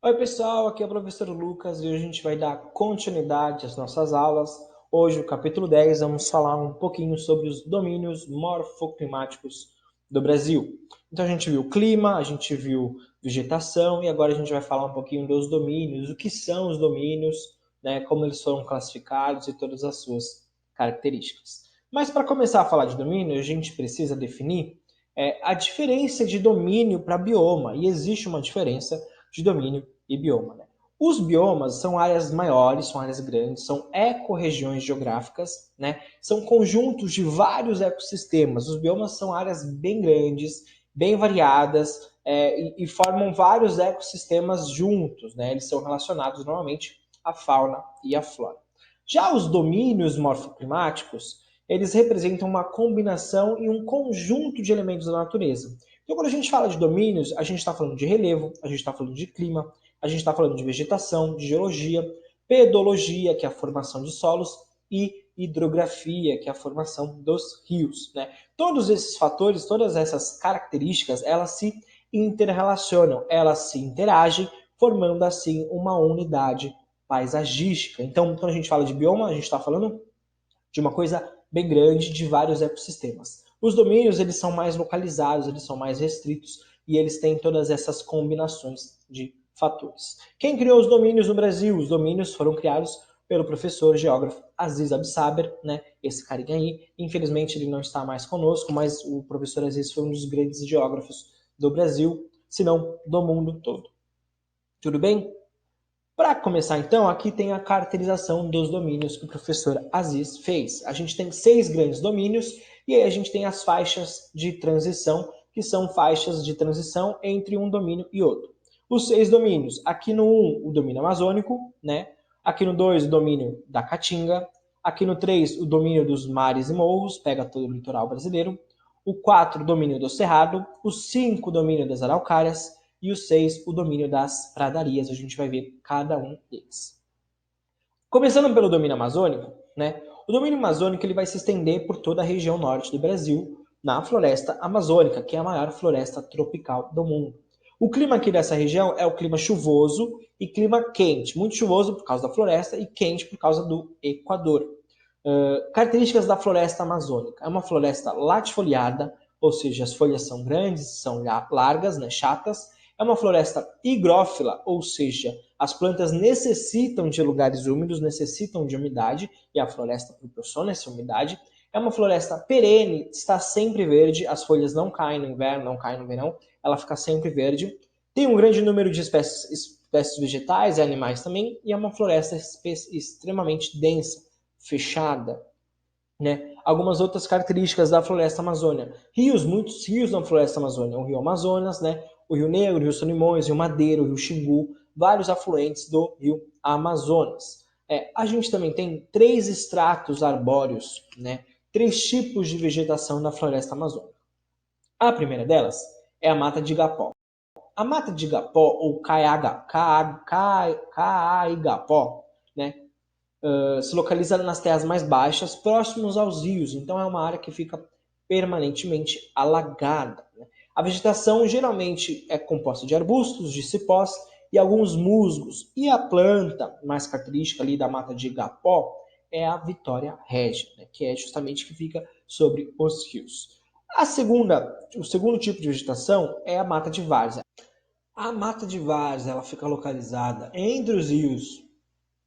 Oi pessoal, aqui é o professor Lucas e hoje a gente vai dar continuidade às nossas aulas. Hoje, o capítulo 10, vamos falar um pouquinho sobre os domínios morfoclimáticos do Brasil. Então a gente viu clima, a gente viu vegetação e agora a gente vai falar um pouquinho dos domínios, o que são os domínios, né, como eles foram classificados e todas as suas características. Mas para começar a falar de domínio, a gente precisa definir a diferença de domínio para bioma, e existe uma diferença de domínio e bioma. Né? Os biomas são áreas maiores, são áreas grandes, são ecorregiões geográficas, né? São conjuntos de vários ecossistemas. Os biomas são áreas bem grandes, bem variadas e formam vários ecossistemas juntos, né? Eles são relacionados normalmente à fauna e à flora. Já os domínios morfoclimáticos, eles representam uma combinação e um conjunto de elementos da natureza. Então, quando a gente fala de domínios, a gente está falando de relevo, a gente está falando de clima, a gente está falando de vegetação, de geologia, pedologia, que é a formação de solos, e hidrografia, que é a formação dos rios. Né? Todos esses fatores, todas essas características, elas se interrelacionam, elas se interagem, formando assim uma unidade paisagística. Então, quando a gente fala de bioma, a gente está falando de uma coisa bem grande de vários ecossistemas. Os domínios eles são mais localizados, eles são mais restritos e eles têm todas essas combinações de fatores. Quem criou os domínios no Brasil? Os domínios foram criados pelo professor geógrafo Aziz Absaber, né? Esse carinha aí. Infelizmente ele não está mais conosco, mas o professor Aziz foi um dos grandes geógrafos do Brasil, se não do mundo todo. Tudo bem? Para começar, então, aqui tem a caracterização dos domínios que o professor Aziz fez. A gente tem 6 grandes domínios e aí a gente tem as faixas de transição, que são faixas de transição entre um domínio e outro. Os 6 domínios, aqui no 1, o domínio amazônico, né? Aqui no 2, o domínio da Caatinga. Aqui no 3, o domínio dos mares e morros, pega todo o litoral brasileiro. O 4, o domínio do Cerrado. O 5, o domínio das Araucárias e o 6, o domínio das pradarias. A gente vai ver cada um deles. Começando pelo domínio amazônico, né? O domínio amazônico ele vai se estender por toda a região norte do Brasil, na floresta amazônica, que é a maior floresta tropical do mundo. O clima aqui dessa região é o clima chuvoso e clima quente, muito chuvoso por causa da floresta e quente por causa do Equador. Características da floresta amazônica. É uma floresta latifoliada, ou seja, as folhas são grandes, são largas, né, chatas. É uma floresta higrófila, ou seja, as plantas necessitam de lugares úmidos, necessitam de umidade, e a floresta proporciona essa umidade. É uma floresta perene, está sempre verde, as folhas não caem no inverno, não caem no verão, ela fica sempre verde. Tem um grande número de espécies vegetais e animais também, e é uma floresta extremamente densa, fechada, né? Algumas outras características da floresta amazônica. Rios, muitos rios na floresta amazônica. O rio Amazonas, né? O Rio Negro, o Rio Solimões, o Rio Madeira, o Rio Xingu, vários afluentes do rio Amazonas. A gente também tem 3 estratos arbóreos, né? 3 tipos de vegetação na floresta amazônica. A primeira delas é a mata de igapó. A mata de igapó, ou caaigapó, né? Se localiza nas terras mais baixas, próximos aos rios, então é uma área que fica permanentemente alagada. Né? A vegetação geralmente é composta de arbustos, de cipós e alguns musgos. E a planta mais característica ali da mata de igapó é a Vitória régia, né? Que é justamente que fica sobre os rios. O segundo tipo de vegetação é a mata de várzea. A mata de várzea ela fica localizada entre os rios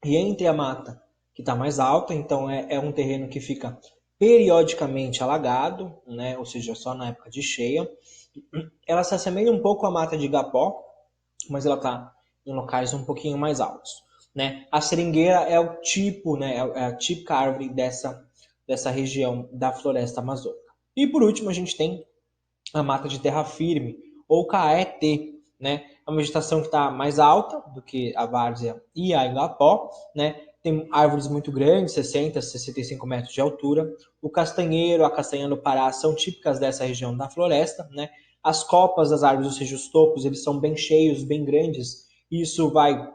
e entre a mata, que está mais alta, então é um terreno que fica periodicamente alagado, né? Ou seja, só na época de cheia. Ela se assemelha um pouco à mata de igapó, mas ela está em locais um pouquinho mais altos. Né? A seringueira é o tipo, né? É a típica árvore dessa região da floresta amazônica. E por último, a gente tem a mata de terra firme, ou caeté, né? É uma vegetação que está mais alta do que a várzea e a igapó, né? Tem árvores muito grandes, 60, 65 metros de altura. O castanheiro, a castanha do Pará são típicas dessa região da floresta, né? As copas das árvores, ou seja, os topos, eles são bem cheios, bem grandes. Isso vai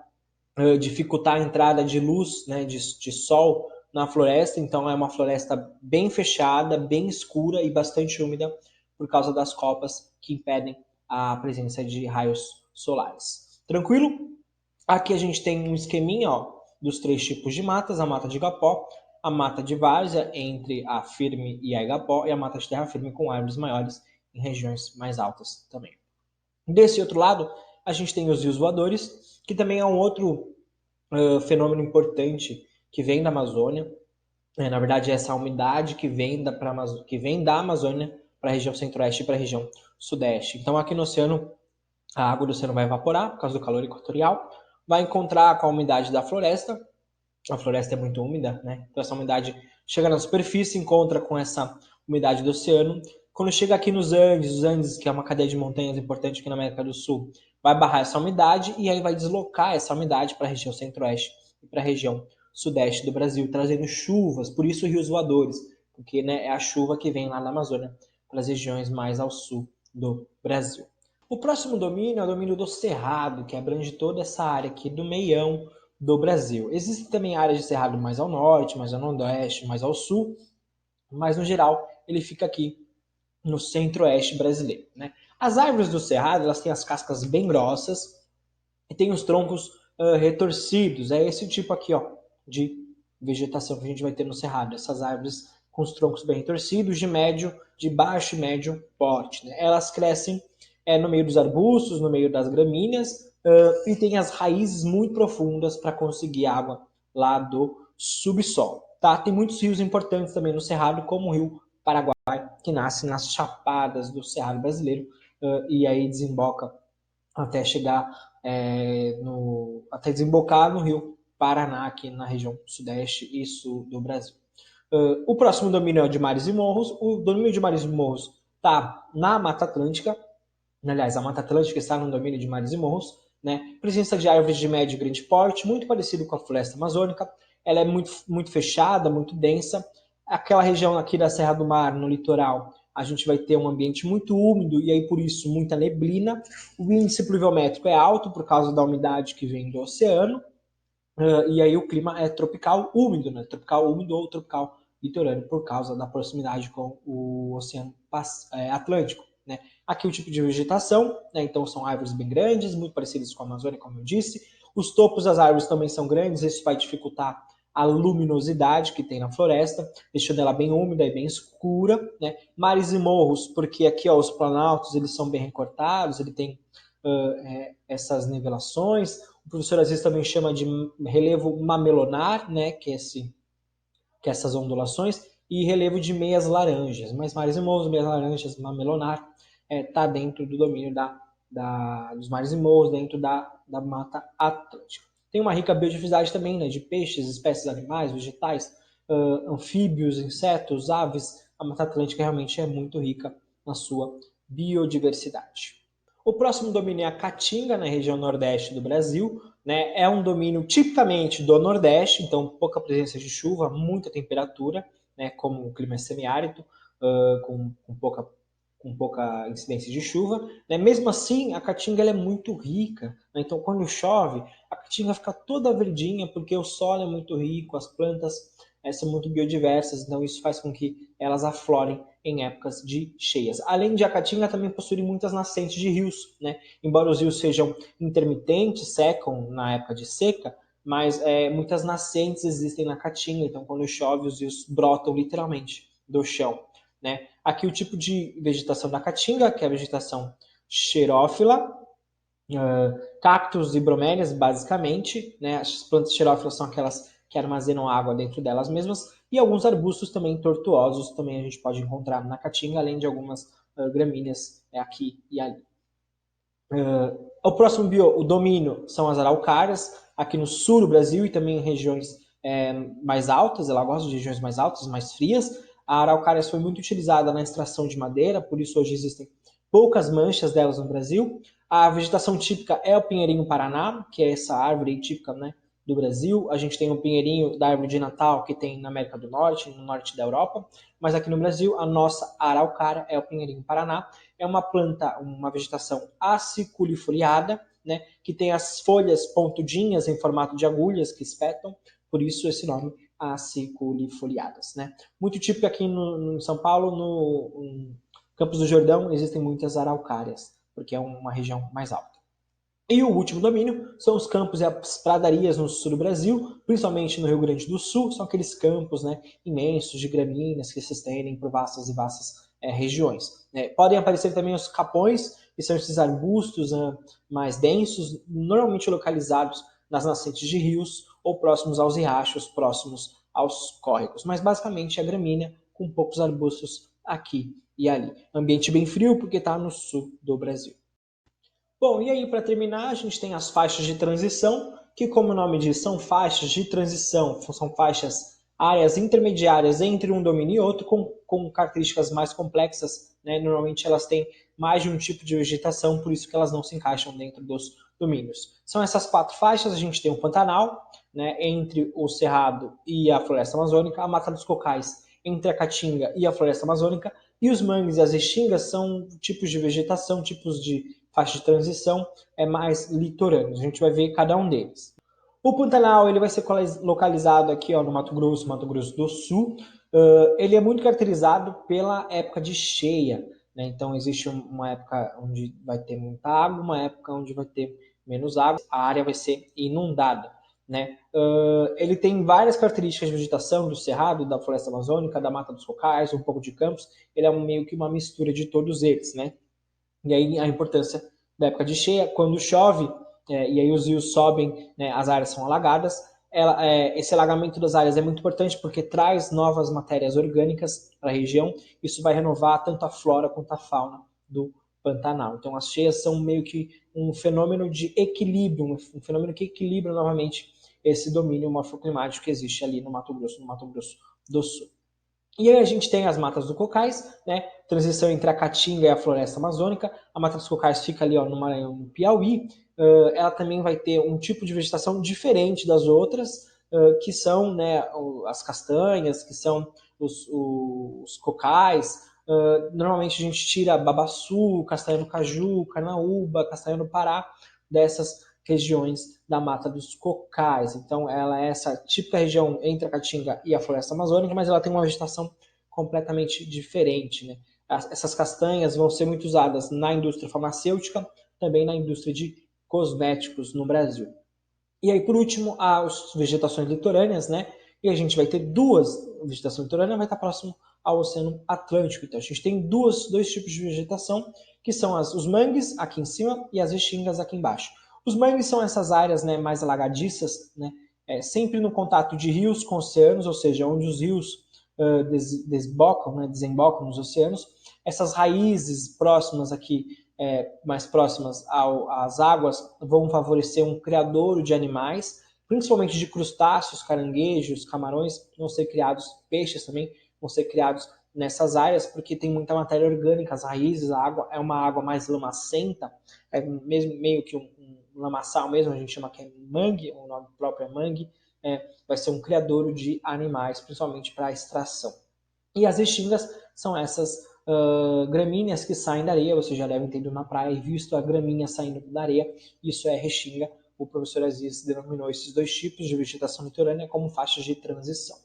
dificultar a entrada de luz, né, de sol na floresta. Então é uma floresta bem fechada, bem escura e bastante úmida por causa das copas que impedem a presença de raios solares. Tranquilo? Aqui a gente tem um esqueminha, ó, dos 3 tipos de matas: a mata de igapó, a mata de várzea entre a firme e a igapó, e a mata de terra firme com árvores maiores em regiões mais altas também. Desse outro lado, a gente tem os rios voadores, que também é um outro fenômeno importante que vem da Amazônia. Na verdade, essa umidade que vem da Amazônia para a região centro-oeste e para a região sudeste. Então, aqui no oceano, a água do oceano vai evaporar por causa do calor equatorial, vai encontrar com a umidade da floresta. A floresta é muito úmida, né? Então, essa umidade chega na superfície, encontra com essa umidade do oceano. Quando chega aqui nos Andes, os Andes, que é uma cadeia de montanhas importante aqui na América do Sul, vai barrar essa umidade e aí vai deslocar essa umidade para a região centro-oeste e para a região sudeste do Brasil, trazendo chuvas, por isso rios voadores, porque, né, é a chuva que vem lá na Amazônia para as regiões mais ao sul do Brasil. O próximo domínio é o domínio do Cerrado, que abrange toda essa área aqui do meião do Brasil. Existem também áreas de cerrado mais ao norte, mais ao nordeste, mais ao sul, mas no geral ele fica aqui no centro-oeste brasileiro, né? As árvores do cerrado, elas têm as cascas bem grossas e têm os troncos retorcidos. É esse tipo aqui, ó, de vegetação que a gente vai ter no cerrado. Essas árvores com os troncos bem retorcidos, de baixo e médio porte, né? Elas crescem no meio dos arbustos, no meio das gramíneas, e tem as raízes muito profundas para conseguir água lá do subsolo. Tá? Tem muitos rios importantes também no cerrado, como o rio Paraguai, que nasce nas chapadas do cerrado brasileiro, e aí desemboca até chegar até desembocar no rio Paraná, aqui na região sudeste e sul do Brasil. O próximo domínio é o de mares e morros. O domínio de mares e morros está na Mata Atlântica. Aliás, a Mata Atlântica está no domínio de mares e morros, né? Presença de árvores de médio e grande porte, muito parecido com a floresta amazônica. Ela é muito fechada, muito densa. Aquela região aqui da Serra do Mar, no litoral, a gente vai ter um ambiente muito úmido e aí por isso muita neblina. O índice pluviométrico é alto por causa da umidade que vem do oceano. E aí o clima é tropical úmido, né? Tropical úmido ou tropical litorâneo por causa da proximidade com o Oceano Atlântico, né? Aqui o tipo de vegetação, né? Então são árvores bem grandes, muito parecidas com a Amazônia, como eu disse. Os topos das árvores também são grandes, isso vai dificultar a luminosidade que tem na floresta, deixando ela bem úmida e bem escura, né? Mares e morros, porque aqui ó, os planaltos eles são bem recortados, ele tem essas nivelações. O professor às vezes também chama de relevo mamelonar, né, que é essas ondulações, e relevo de meias laranjas. Mas mares e morros, meias laranjas, mamelonar, está dentro do domínio dos mares e morros, dentro da Mata Atlântica. Tem uma rica biodiversidade também, né, de peixes, espécies animais, vegetais, anfíbios, insetos, aves. A Mata Atlântica realmente é muito rica na sua biodiversidade. O próximo domínio é a Caatinga, na região nordeste do Brasil, né? É um domínio tipicamente do nordeste, então pouca presença de chuva, muita temperatura, né? Como o clima é semiárido, com pouca incidência de chuva, né? Mesmo assim, a Caatinga ela é muito rica, né? Então quando chove, a Caatinga fica toda verdinha porque o solo é muito rico, as plantas são muito biodiversas, então isso faz com que elas aflorem em épocas de cheias. Além de a Caatinga também possuir muitas nascentes de rios, né? Embora os rios sejam intermitentes, secam na época de seca, mas muitas nascentes existem na Caatinga, então quando chove os rios brotam literalmente do chão, né? Aqui o tipo de vegetação da Caatinga, que é a vegetação xerófila, cactos e bromélias, basicamente, né? As plantas xerófilas são aquelas que armazenam água dentro delas mesmas, e alguns arbustos também tortuosos também a gente pode encontrar na Caatinga, além de algumas gramíneas aqui e ali. O próximo o domínio são as araucárias, aqui no sul do Brasil e também em regiões mais altas, ela gosta de regiões mais altas, mais frias. A araucária foi muito utilizada na extração de madeira, por isso hoje existem poucas manchas delas no Brasil. A vegetação típica é o pinheirinho paraná, que é essa árvore típica, né, do Brasil. A gente tem o pinheirinho da árvore de Natal, que tem na América do Norte, no norte da Europa, mas aqui no Brasil a nossa araucária é o pinheirinho paraná. É uma planta, uma vegetação aciculifoliada, né, que tem as folhas pontudinhas em formato de agulhas que espetam, por isso esse nome, aciculifoliadas, né. Muito típico aqui no São Paulo, no Campos do Jordão, existem muitas araucárias, porque é uma região mais alta. E o último domínio são os campos e as pradarias no sul do Brasil, principalmente no Rio Grande do Sul, são aqueles campos, né, imensos de gramíneas que se estendem por vastas e vastas regiões. Podem aparecer também os capões, que são esses arbustos mais densos, normalmente localizados nas nascentes de rios ou próximos aos riachos, próximos aos córregos. Mas basicamente a gramínea com poucos arbustos aqui e ali. Ambiente bem frio porque está no sul do Brasil. Bom, e aí para terminar, a gente tem as faixas de transição, que como o nome diz, são faixas de transição, são faixas, áreas intermediárias entre um domínio e outro, com características mais complexas, né? Normalmente elas têm mais de um tipo de vegetação, por isso que elas não se encaixam dentro dos domínios. São essas 4 faixas, a gente tem o Pantanal, né, entre o Cerrado e a Floresta Amazônica, a Mata dos Cocais entre a Caatinga e a Floresta Amazônica, e os mangues e as restingas são tipos de vegetação, tipos de faixa de transição mais litorâneos. A gente vai ver cada um deles. O Pantanal ele vai ser localizado aqui no Mato Grosso do Sul. Ele é muito caracterizado pela época de cheia. Né? Então existe uma época onde vai ter muita água, uma época onde vai ter menos água. A área vai ser inundada. Né? Ele tem várias características de vegetação do cerrado, da floresta amazônica, da mata dos cocais, um pouco de campos. Ele é meio que uma mistura de todos eles. Né? E aí a importância da época de cheia, quando chove, e aí os rios sobem, né, as áreas são alagadas. Esse alagamento das áreas é muito importante porque traz novas matérias orgânicas para a região. Isso vai renovar tanto a flora quanto a fauna do Pantanal. Então as cheias são meio que um fenômeno de equilíbrio, um fenômeno que equilibra novamente esse domínio morfoclimático que existe ali no Mato Grosso do Sul. E aí a gente tem as matas do cocais, né? Transição entre a Caatinga e a floresta amazônica. A mata dos cocais fica ali no Maranhão, no Piauí. Ela também vai ter um tipo de vegetação diferente das outras, que são, né, as castanhas, que são os cocais. Normalmente a gente tira babaçu, castanha do caju, carnaúba, castanha do Pará dessas regiões da Mata dos Cocais. Então, ela é essa típica região entre a Caatinga e a Floresta Amazônica, mas ela tem uma vegetação completamente diferente. Né? Essas castanhas vão ser muito usadas na indústria farmacêutica, também na indústria de cosméticos no Brasil. E aí, por último, as vegetações litorâneas, né? E a gente vai ter duas vegetações litorâneas, vai estar próximo ao Oceano Atlântico. Então, a gente tem dois tipos de vegetação, que são os mangues aqui em cima e as restingas aqui embaixo. Os mangues são essas áreas, né, mais alagadiças, né, sempre no contato de rios com oceanos, ou seja, onde os rios desembocam, né, desembocam nos oceanos. Essas raízes próximas aqui, mais próximas às águas, vão favorecer um criadouro de animais, principalmente de crustáceos, caranguejos, camarões, vão ser criados, peixes também vão ser criados nessas áreas, porque tem muita matéria orgânica, as raízes, a água é uma água mais lamacenta, mesmo meio que um lamaçal mesmo, a gente chama que é mangue, o nome próprio é mangue, vai ser um criadouro de animais, principalmente para extração. E as restingas são essas gramíneas que saem da areia, vocês já devem ter ido na praia e visto a graminha saindo da areia, isso é restinga. O professor Aziz denominou esses dois tipos de vegetação litorânea como faixas de transição.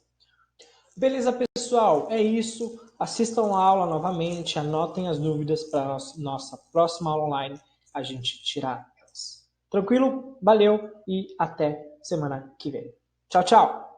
Beleza, pessoal? É isso. Assistam a aula novamente, anotem as dúvidas para a nossa próxima aula online, a gente tirar elas. Tranquilo? Valeu e até semana que vem. Tchau, tchau!